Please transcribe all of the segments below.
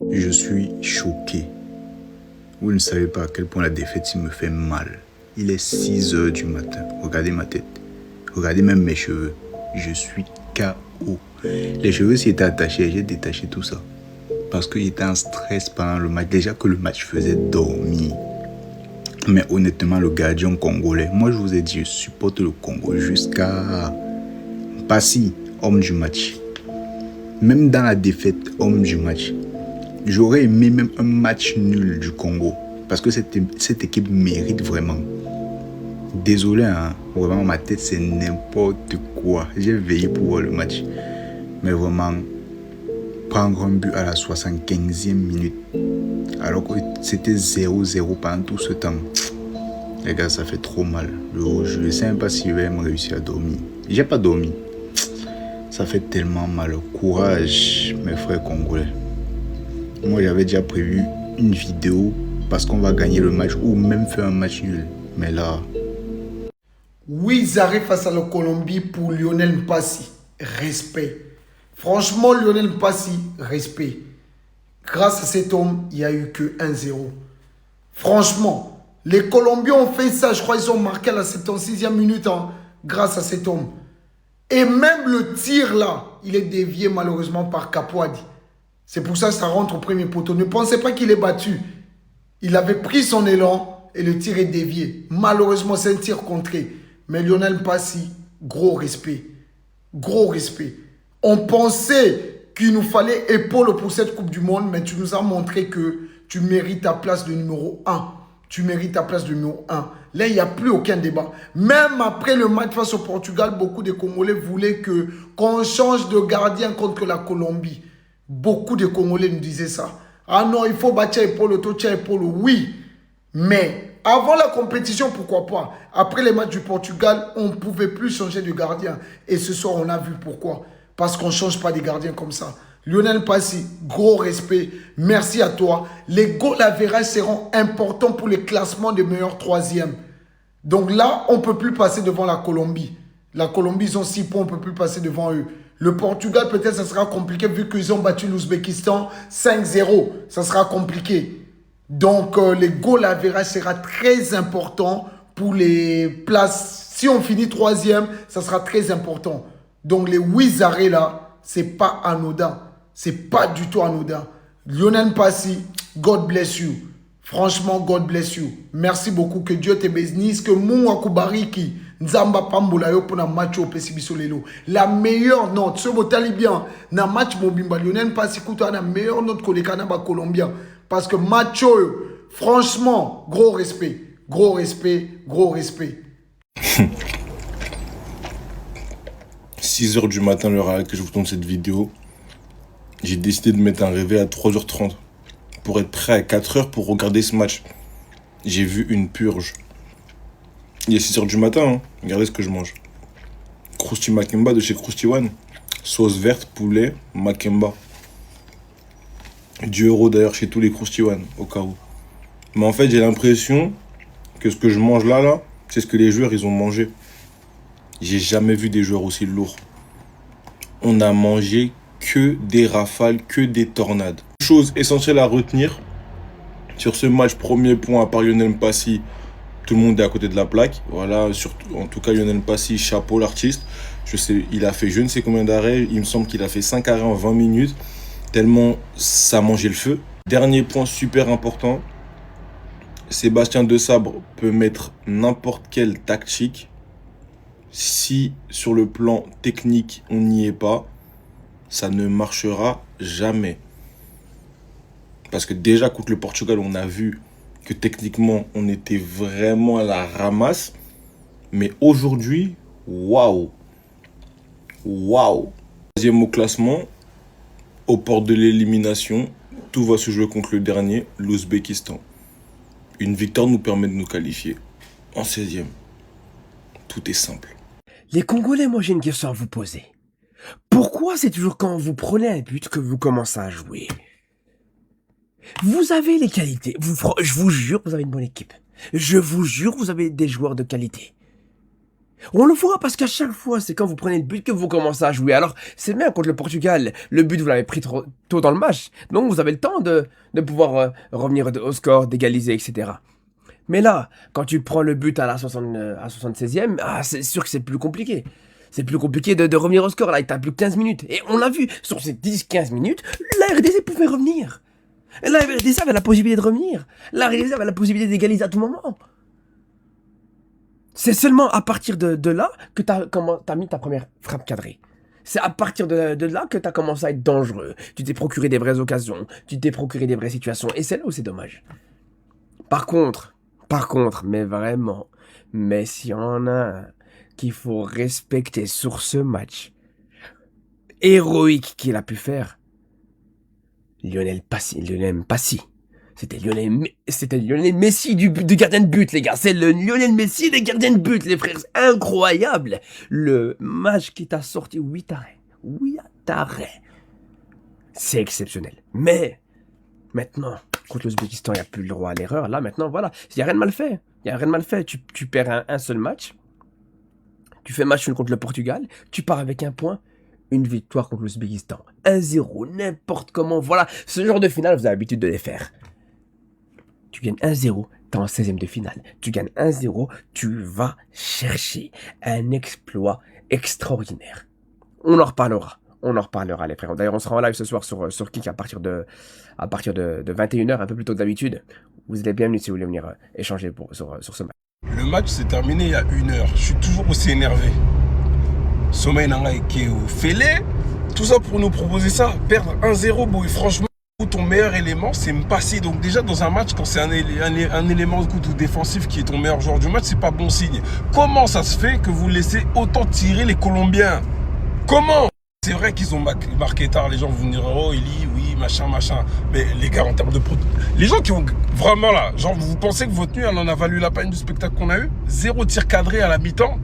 Je suis choqué. Vous ne savez pas à quel point la défaite me fait mal. Il est 6 heures du matin. Regardez ma tête. Regardez même mes cheveux. Je suis KO. Les cheveux s'y étaient attachés. J'ai détaché tout ça. Parce que j'étais en stress pendant le match. Déjà que le match faisait dormir. Mais honnêtement, le gardien congolais, moi je vous ai dit, je supporte le Congo jusqu'à Passy, homme du match. Même dans la défaite, homme du match. J'aurais aimé même un match nul du Congo. Parce que cette équipe mérite vraiment. Désolé, hein. Vraiment, ma tête, c'est n'importe quoi. J'ai veillé pour voir le match. Mais vraiment, prendre un but à la 75e minute, alors que c'était 0-0 pendant tout ce temps. Les gars, ça fait trop mal. Je ne sais même pas si je vais me réussir à dormir. J'ai pas dormi. Ça fait tellement mal. Courage, mes frères congolais. Moi, j'avais déjà prévu une vidéo parce qu'on va gagner le match ou même faire un match nul. Mais là... Oui, Zaré face à la Colombie pour Lionel Mpassi. Respect. Franchement, Lionel Mpassi, respect. Grâce à cet homme, il n'y a eu que 1-0. Franchement, les Colombiens ont fait ça. Je crois qu'ils ont marqué à la 76e minute grâce à cet homme. Et même le tir là, il est dévié malheureusement par Capoadi. C'est pour ça que ça rentre au premier poteau. Ne pensez pas qu'il est battu. Il avait pris son élan et le tir est dévié. Malheureusement, c'est un tir contré. Mais Lionel Mpassi, gros respect. Gros respect. On pensait qu'il nous fallait épaule pour cette Coupe du Monde, mais tu nous as montré que tu mérites ta place de numéro 1. Tu mérites ta place de numéro 1. Là, il n'y a plus aucun débat. Même après le match face au Portugal, beaucoup de Congolais voulaient qu'on change de gardien contre la Colombie. Beaucoup de Congolais nous disaient ça. Ah non, il faut battre épaule, épaule. Oui, mais avant la compétition, pourquoi pas? Après les matchs du Portugal, on ne pouvait plus changer de gardien. Et ce soir, on a vu pourquoi. Parce qu'on ne change pas de gardien comme ça. Lionel Mpassi, gros respect. Merci à toi. Les goals average seront importants pour le classement des meilleurs troisièmes. Donc là, on ne peut plus passer devant la Colombie. La Colombie, ils ont 6 points, on ne peut plus passer devant eux. Le Portugal, peut-être, ça sera compliqué vu qu'ils ont battu l'Ouzbékistan 5-0. Ça sera compliqué. Donc, les goals average sera très important pour les places. Si on finit troisième, ça sera très important. Donc, les 8 arrêts là, c'est pas anodin. C'est pas du tout anodin. Lionel Mpassi, God bless you. Franchement, God bless you. Merci beaucoup. Que Dieu te bénisse. Que Mungu akubariki. Nzamba pambola yo pour na match au Pesibiso lelo. La meilleure note. Ce botali bien. Na match mobimba. Lionel Mpassi kuta na meilleure note que les Canaba colombiens. Parce que match, franchement, gros respect. Gros respect. Gros respect. 6 heures du matin, l'heure à laquelle je vous tourne cette vidéo, j'ai décidé de mettre un réveil à 3h30 pour être prêt à 4h pour regarder ce match. J'ai vu une purge. Il est 6 heures du matin, hein. Regardez ce que je mange. Krusty Makemba de chez Krusty One. Sauce verte, poulet, Makemba. 10 € d'ailleurs chez tous les Krusty One, au cas où. Mais en fait, j'ai l'impression que ce que je mange là, c'est ce que les joueurs, ils ont mangé. J'ai jamais vu des joueurs aussi lourds. On a mangé que des rafales, que des tornades. Chose essentielle à retenir sur ce match, premier point à part Lionel Mpassi, tout le monde est à côté de la plaque. Voilà, surtout, en tout cas Lionel Mpassi, chapeau l'artiste. Je sais, il a fait je ne sais combien d'arrêts. Il me semble qu'il a fait 5 arrêts en 20 minutes. Tellement ça mangeait le feu. Dernier point super important. Sébastien Desabre peut mettre n'importe quelle tactique. Si sur le plan technique on n'y est pas, ça ne marchera jamais. Parce que déjà contre le Portugal, on a vu que techniquement on était vraiment à la ramasse. Mais aujourd'hui, waouh. Waouh. Deuxième au classement, aux portes de l'élimination, tout va se jouer contre le dernier, l'Ouzbékistan. Une victoire nous permet de nous qualifier en 16e. Tout est simple. Les Congolais, moi j'ai une question à vous poser. Pourquoi c'est toujours quand vous prenez un but que vous commencez à jouer? Vous avez les qualités. Je vous jure, vous avez une bonne équipe. Je vous jure, vous avez des joueurs de qualité. On le voit parce qu'à chaque fois, c'est quand vous prenez le but que vous commencez à jouer. Alors, c'est bien contre le Portugal. Le but, vous l'avez pris trop tôt dans le match. Donc, vous avez le temps de pouvoir revenir au score, d'égaliser, etc. Mais là, quand tu prends le but à la 76e, c'est sûr que c'est plus compliqué. C'est plus compliqué de revenir au score. Là, il t'a plus que 15 minutes. Et on l'a vu, sur ces 10-15 minutes, la RDC pouvait revenir. La RDC avait la possibilité de revenir. La RDC avait la possibilité d'égaliser à tout moment. C'est seulement à partir de là que t'as mis ta première frappe cadrée. C'est à partir de là que t'as commencé à être dangereux. Tu t'es procuré des vraies occasions. Tu t'es procuré des vraies situations. Et c'est là où c'est dommage. Par contre, mais vraiment, mais s'il y en a un qu'il faut respecter sur ce match héroïque qu'il a pu faire, Lionel Passy. C'était Lionel Messi du gardien de but, les gars. C'est le Lionel Messi des gardiens de but, les frères. C'est incroyable. Le match qui t'a sorti 8 arrêts. 8 arrêts. C'est exceptionnel. Mais, maintenant, contre l'Ouzbékistan, il n'y a plus le droit à l'erreur. Là, maintenant, voilà. Il n'y a rien de mal fait. Tu perds un seul match. Tu fais match nul contre le Portugal. Tu pars avec un point. Une victoire contre l'Ouzbékistan. 1-0, n'importe comment. Voilà. Ce genre de finale, vous avez l'habitude de les faire. Tu gagnes 1-0, t'es en 16e de finale. Tu gagnes 1-0, tu vas chercher un exploit extraordinaire. On en reparlera, les frères. D'ailleurs, on sera en live ce soir sur Kik à partir de 21h, un peu plus tôt que d'habitude. Vous êtes bienvenus si vous voulez venir échanger sur ce match. Le match s'est terminé il y a 1 heure. Je suis toujours aussi énervé. Sommeil Nanga et Keo Félé, tout ça pour nous proposer ça. Perdre 1-0, bon, et franchement, ton meilleur élément, c'est Mpassi. Donc déjà, dans un match, quand c'est un élément défensif qui est ton meilleur joueur du match, c'est pas bon signe. Comment ça se fait que vous laissez autant tirer les Colombiens? Comment? C'est vrai qu'ils ont marqué tard. Les gens vont dire, oh, Eli, oui, machin. Mais les gars, en termes de... Les gens qui ont vraiment là, genre, vous pensez que votre nuit, elle en a valu la peine du spectacle qu'on a eu? 0 tir cadré à la mi-temps,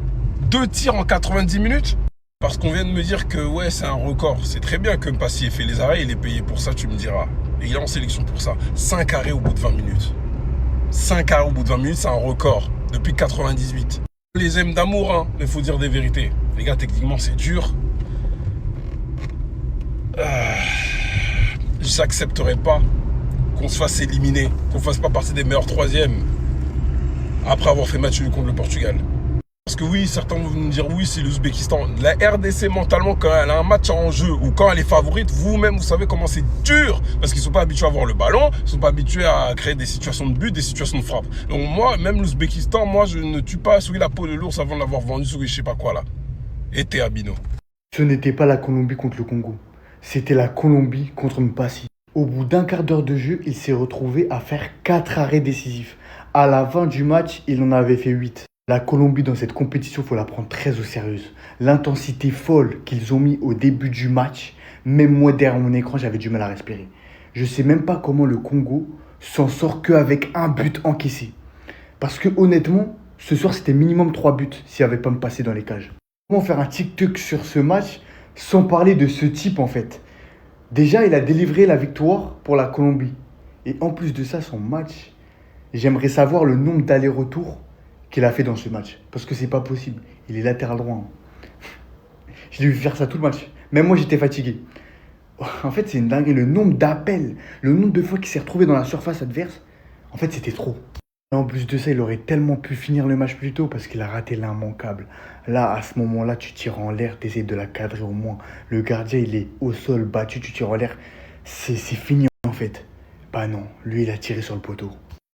2 tirs en 90 minutes. Parce qu'on vient de me dire que ouais, c'est un record. C'est très bien que Mpassi ait fait les arrêts, il est payé pour ça, tu me diras. Et il est en sélection pour ça. 5 arrêts au bout de 20 minutes. 5 arrêts au bout de 20 minutes, c'est un record. Depuis 98. On les aime d'amour, hein, mais il faut dire des vérités. Les gars, techniquement, c'est dur. J'accepterai pas qu'on se fasse éliminer, qu'on fasse pas partie des meilleurs 3e après avoir fait match nul contre le Portugal. Parce que oui, certains vont me dire oui, c'est l'Ouzbékistan. La RDC, mentalement, quand elle a un match en jeu ou quand elle est favorite, vous-même, vous savez comment c'est dur. Parce qu'ils ne sont pas habitués à avoir le ballon, ils ne sont pas habitués à créer des situations de but, des situations de frappe. Donc moi, même l'Ouzbékistan, moi, je ne tue pas la peau de l'ours avant de l'avoir vendu sur je sais pas quoi là. Et t'es Abino. Ce n'était pas la Colombie contre le Congo. C'était la Colombie contre Mpassi. Au bout d'un quart d'heure de jeu, il s'est retrouvé à faire 4 arrêts décisifs. À la fin du match, il en avait fait 8. La Colombie, dans cette compétition, il faut la prendre très au sérieux. L'intensité folle qu'ils ont mis au début du match, même moi derrière mon écran, j'avais du mal à respirer. Je ne sais même pas comment le Congo s'en sort qu'avec un but encaissé. Parce que honnêtement, ce soir, c'était minimum 3 buts s'il n'y avait pas me passé dans les cages. Comment faire un TikTok sur ce match sans parler de ce type en fait? Déjà, il a délivré la victoire pour la Colombie. Et en plus de ça, son match, j'aimerais savoir le nombre d'allers-retours qu'il a fait dans ce match. Parce que c'est pas possible. Il est latéral droit. Hein. Je l'ai vu faire ça tout le match. Même moi, j'étais fatigué. En fait, c'est une dinguerie. Le nombre d'appels, le nombre de fois qu'il s'est retrouvé dans la surface adverse, en fait, c'était trop. Et en plus de ça, il aurait tellement pu finir le match plus tôt parce qu'il a raté l'immanquable. Là, à ce moment-là, tu tires en l'air, tu essaies de la cadrer au moins. Le gardien, il est au sol, battu, tu tires en l'air. C'est fini en fait. Bah non, lui, il a tiré sur le poteau.